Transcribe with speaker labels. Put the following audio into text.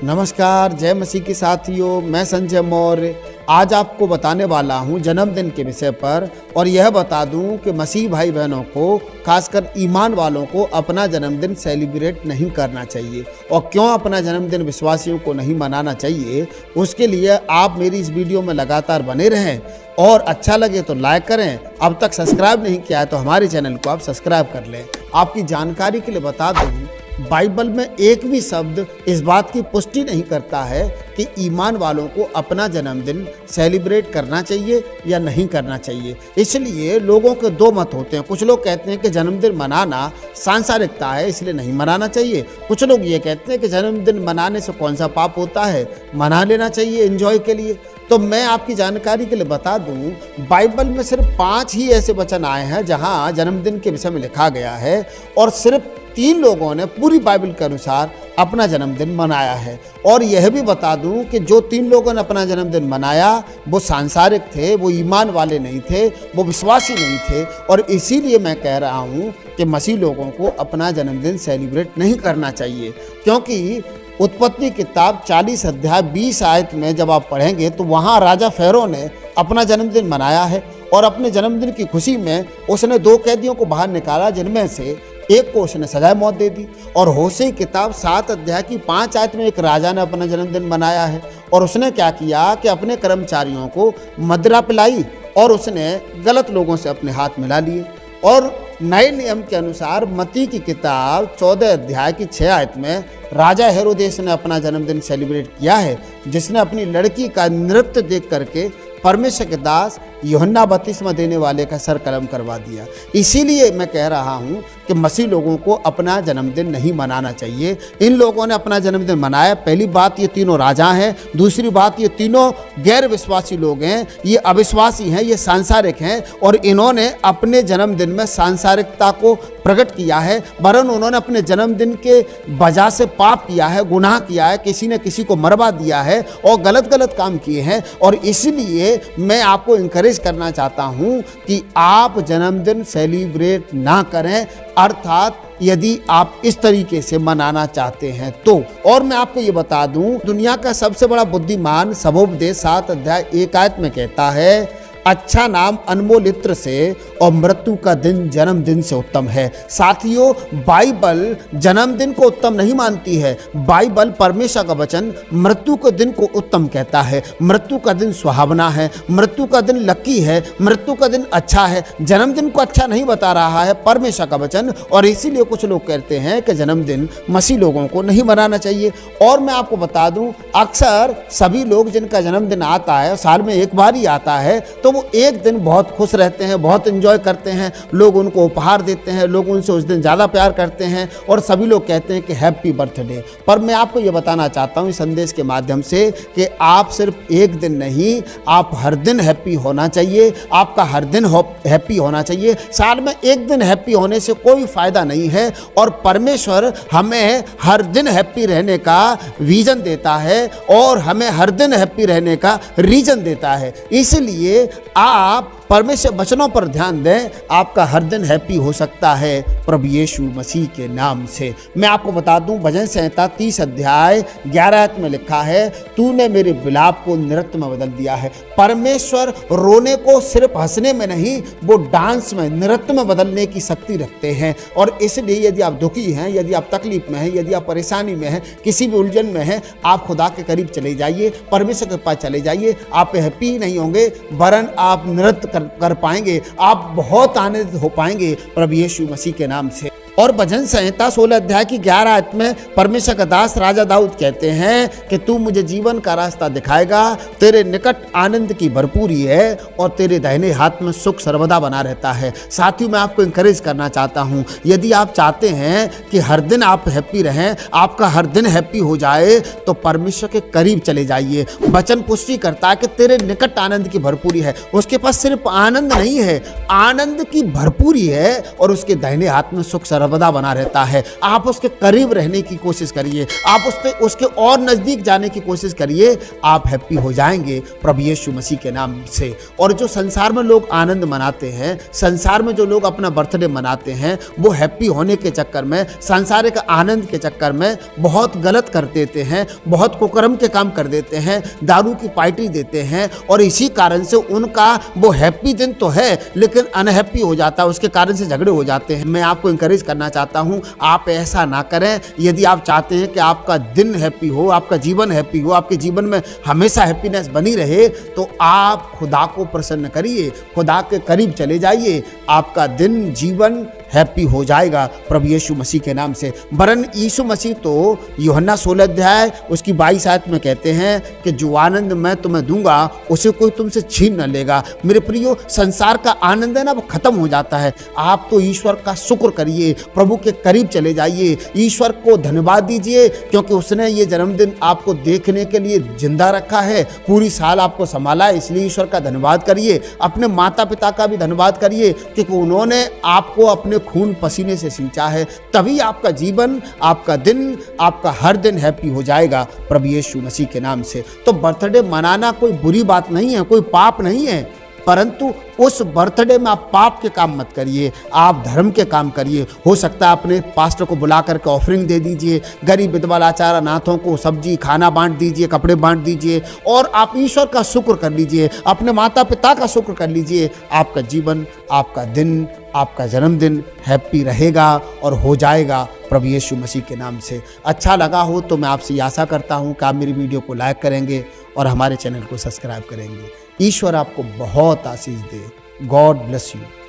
Speaker 1: नमस्कार, जय मसीह के साथियों। मैं संजय मौर्य आज आपको बताने वाला हूं जन्मदिन के विषय पर, और यह बता दूं कि मसीह भाई बहनों को, खासकर ईमान वालों को अपना जन्मदिन सेलिब्रेट नहीं करना चाहिए। और क्यों अपना जन्मदिन विश्वासियों को नहीं मनाना चाहिए, उसके लिए आप मेरी इस वीडियो में लगातार बने रहें। और अच्छा लगे तो लाइक करें। अब तक सब्सक्राइब नहीं किया है तो हमारे चैनल को आप सब्सक्राइब कर लें। आपकी जानकारी के लिए बता दूं, बाइबल में एक भी शब्द इस बात की पुष्टि नहीं करता है कि ईमान वालों को अपना जन्मदिन सेलिब्रेट करना चाहिए या नहीं करना चाहिए। इसलिए लोगों के दो मत होते हैं। कुछ लोग कहते हैं कि जन्मदिन मनाना सांसारिकता है, इसलिए नहीं मनाना चाहिए। कुछ लोग ये कहते हैं कि जन्मदिन मनाने से कौन सा पाप होता है, मना लेना चाहिए एंजॉय के लिए। तो मैं आपकी जानकारी के लिए बता दूं, बाइबल में सिर्फ 5 ही ऐसे वचन आए हैं जहां जन्मदिन के विषय में लिखा गया है, और सिर्फ 3 लोगों ने पूरी बाइबल के अनुसार अपना जन्मदिन मनाया है। और यह भी बता दूं कि जो 3 लोगों ने अपना जन्मदिन मनाया वो सांसारिक थे, वो ईमान वाले नहीं थे, वो विश्वासी नहीं थे। और इसीलिए मैं कह रहा हूं कि मसीह लोगों को अपना जन्मदिन सेलिब्रेट नहीं करना चाहिए। क्योंकि उत्पत्ति किताब 40 अध्याय 20 आयत में जब आप पढ़ेंगे तो वहाँ राजा फ़ेरो ने अपना जन्मदिन मनाया है, और अपने जन्मदिन की खुशी में उसने 2 कैदियों को बाहर निकाला, जिनमें से एक को उसने सजाए मौत दे दी। और होशे किताब 7 अध्याय की 5 आयत में एक राजा ने अपना जन्मदिन मनाया है, और उसने क्या किया कि अपने कर्मचारियों को मदिरा पिलाई, और उसने गलत लोगों से अपने हाथ मिला लिए। और नए नियम के अनुसार मत्ती की किताब 14 अध्याय की 6 आयत में राजा हेरोदेस ने अपना जन्मदिन सेलिब्रेट किया है, जिसने अपनी लड़की का नृत्य देख करके परमेश्वर के दास यूहन्ना बपतिस्मा देने वाले का सर कलम करवा दिया। इसीलिए मैं कह रहा हूं कि मसीह लोगों को अपना जन्मदिन नहीं मनाना चाहिए। इन लोगों ने अपना जन्मदिन मनाया। पहली बात, ये तीनों राजा हैं। दूसरी बात, ये तीनों गैर विश्वासी लोग हैं, ये अविश्वासी हैं, ये सांसारिक हैं, और इन्होंने अपने जन्मदिन में सांसारिकता को प्रकट किया है। वरन उन्होंने अपने जन्मदिन के वजह से पाप किया है, गुनाह किया है, किसी ने किसी को मरवा दिया है और गलत काम किए हैं। और इसलिए मैं आपको इंकरेज करना चाहता हूं कि आप जन्मदिन सेलिब्रेट ना करें, अर्थात यदि आप इस तरीके से मनाना चाहते हैं तो। और मैं आपको ये बता दूं, दुनिया का सबसे बड़ा बुद्धिमान सबोपदेश 7 अध्याय 1 आयत में कहता है, अच्छा नाम अनमोल इत्र से और मृत्यु का दिन जन्मदिन से उत्तम है। साथियों, बाइबल जन्मदिन को उत्तम नहीं मानती है। बाइबल परमेश्वर का वचन मृत्यु के दिन को उत्तम कहता है। मृत्यु का दिन सुहावना है, मृत्यु का दिन लकी है, मृत्यु का दिन अच्छा है। जन्मदिन को अच्छा नहीं बता रहा है परमेश्वर का वचन। और इसीलिए कुछ लोग कहते हैं कि जन्मदिन मसीह लोगों को नहीं मनाना चाहिए। और मैं आपको बता दूं, अक्सर सभी लोग जिनका जन्मदिन आता है, साल में एक बार ही आता है, तो वो एक दिन बहुत खुश रहते हैं, बहुत एंजॉय करते हैं। लोग उनको उपहार देते हैं, लोग उनसे उस दिन ज़्यादा प्यार करते हैं, और सभी लोग कहते हैं कि हैप्पी बर्थडे। पर मैं आपको ये बताना चाहता हूँ इस संदेश के माध्यम से कि आप सिर्फ एक दिन नहीं, आप हर दिन हैप्पी होना चाहिए। आपका हर दिन हैप्पी होना चाहिए। साल में एक दिन हैप्पी होने से कोई फ़ायदा नहीं है। और परमेश्वर हमें हर दिन हैप्पी रहने का विजन देता है, और हमें हर दिन हैप्पी रहने का रीजन देता है। इसलिए आप परमेश्वर वचनों पर ध्यान दें, आपका हर दिन हैप्पी हो सकता है प्रभु यीशु मसीह के नाम से। मैं आपको बता दूं, भजन संहिता 30 अध्याय 11 आयत में लिखा है, तूने मेरे विलाप को नृत्य में बदल दिया है। परमेश्वर रोने को सिर्फ हंसने में नहीं, वो डांस में, नृत्य में बदलने की शक्ति रखते हैं। और इसलिए यदि आप दुखी हैं, यदि आप तकलीफ में हैं, यदि आप परेशानी में हैं, किसी भी उलझन में हैं, आप खुदा के करीब चले जाइए, परमेश्वर के पास चले जाइए। आप हैप्पी ही नहीं होंगे, वरन आप नृत्य कर पाएंगे, आप बहुत आनंदित हो पाएंगे प्रभु यीशु मसीह के नाम से। और भजन संहिता 16 अध्याय की 11 आयत में परमेश्वर का दास राजा दाऊद कहते हैं कि तू मुझे जीवन का रास्ता दिखाएगा, तेरे निकट आनंद की भरपूरी है, और तेरे दाहिने हाथ में सुख सर्वदा बना रहता है। साथियों, मैं आपको इंकरेज करना चाहता हूं, यदि आप चाहते हैं कि हर दिन आप हैप्पी रहें, आपका हर दिन हैप्पी हो जाए, तो परमेश्वर के करीब चले जाइए। वचन पुष्टि करता है कि तेरे निकट आनंद की भरपूरी है। उसके पास सिर्फ आनंद नहीं है, आनंद की भरपूरी है, और उसके दाहिने हाथ में सुख सर्वदा बना रहता है। आप उसके करीब रहने की कोशिश करिए, आप उसके और नज़दीक जाने की कोशिश करिए, आप हैप्पी हो जाएंगे प्रभु यीशु मसीह के नाम से। और जो संसार में लोग आनंद मनाते हैं, संसार में जो लोग अपना बर्थडे मनाते हैं, वो हैप्पी होने के चक्कर में, सांसारिक आनंद के चक्कर में बहुत गलत कर देते हैं, बहुत कुकर्म के काम कर देते हैं, दारू की पार्टी देते हैं, और इसी कारण से उनका वो हैप्पी दिन तो है लेकिन अनहैप्पी हो जाता है, उसके कारण से झगड़े हो जाते हैं। मैं आपको इंकरेज करना चाहता हूं, आप ऐसा ना करें। यदि आप चाहते हैं कि आपका दिन हैप्पी हो, आपका जीवन हैप्पी हो, आपके जीवन में हमेशा हैप्पीनेस बनी रहे, तो आप खुदा को प्रसन्न करिए, खुदा के करीब चले जाइए, आपका दिन जीवन हैप्पी हो जाएगा प्रभु यीशु मसीह के नाम से। वरन यीशु मसीह तो यूहन्ना 16 अध्याय उसकी 22 आयत में कहते हैं कि जो आनंद मैं तुम्हें दूंगा उसे कोई तुमसे छीन न लेगा। मेरे प्रियो, संसार का आनंद है ना, वो खत्म हो जाता है। आप तो ईश्वर का शुक्र करिए, प्रभु के करीब चले जाइए, ईश्वर को धन्यवाद दीजिए क्योंकि उसने ये जन्मदिन आपको देखने के लिए जिंदा रखा है, पूरी साल आपको संभाला है, इसलिए ईश्वर का धन्यवाद करिए। अपने माता पिता का भी धन्यवाद करिए क्योंकि उन्होंने आपको अपने खून पसीने से सींचा है, तभी आपका जीवन, आपका दिन, आपका हर दिन हैप्पी हो जाएगा प्रभु यीशु मसीह के नाम से। तो बर्थडे मनाना कोई बुरी बात नहीं है, कोई पाप नहीं है, परंतु उस बर्थडे में आप पाप के काम मत करिए, आप धर्म के काम करिए। हो सकता है अपने पास्टर को बुला करके ऑफरिंग दे दीजिए, गरीब विधवा लाचार अनाथों को सब्जी खाना बांट दीजिए, कपड़े बांट दीजिए, और आप ईश्वर का शुक्र कर लीजिए, अपने माता पिता का शुक्र कर लीजिए। आपका जीवन, आपका दिन, आपका जन्मदिन हैप्पी रहेगा और हो जाएगा प्रभु यीशु मसीह के नाम से। अच्छा लगा हो तो मैं आपसे आशा करता हूँ कि आप मेरी वीडियो को लाइक करेंगे और हमारे चैनल को सब्सक्राइब करेंगे। ईश्वर आपको बहुत आशीष दे। God bless you.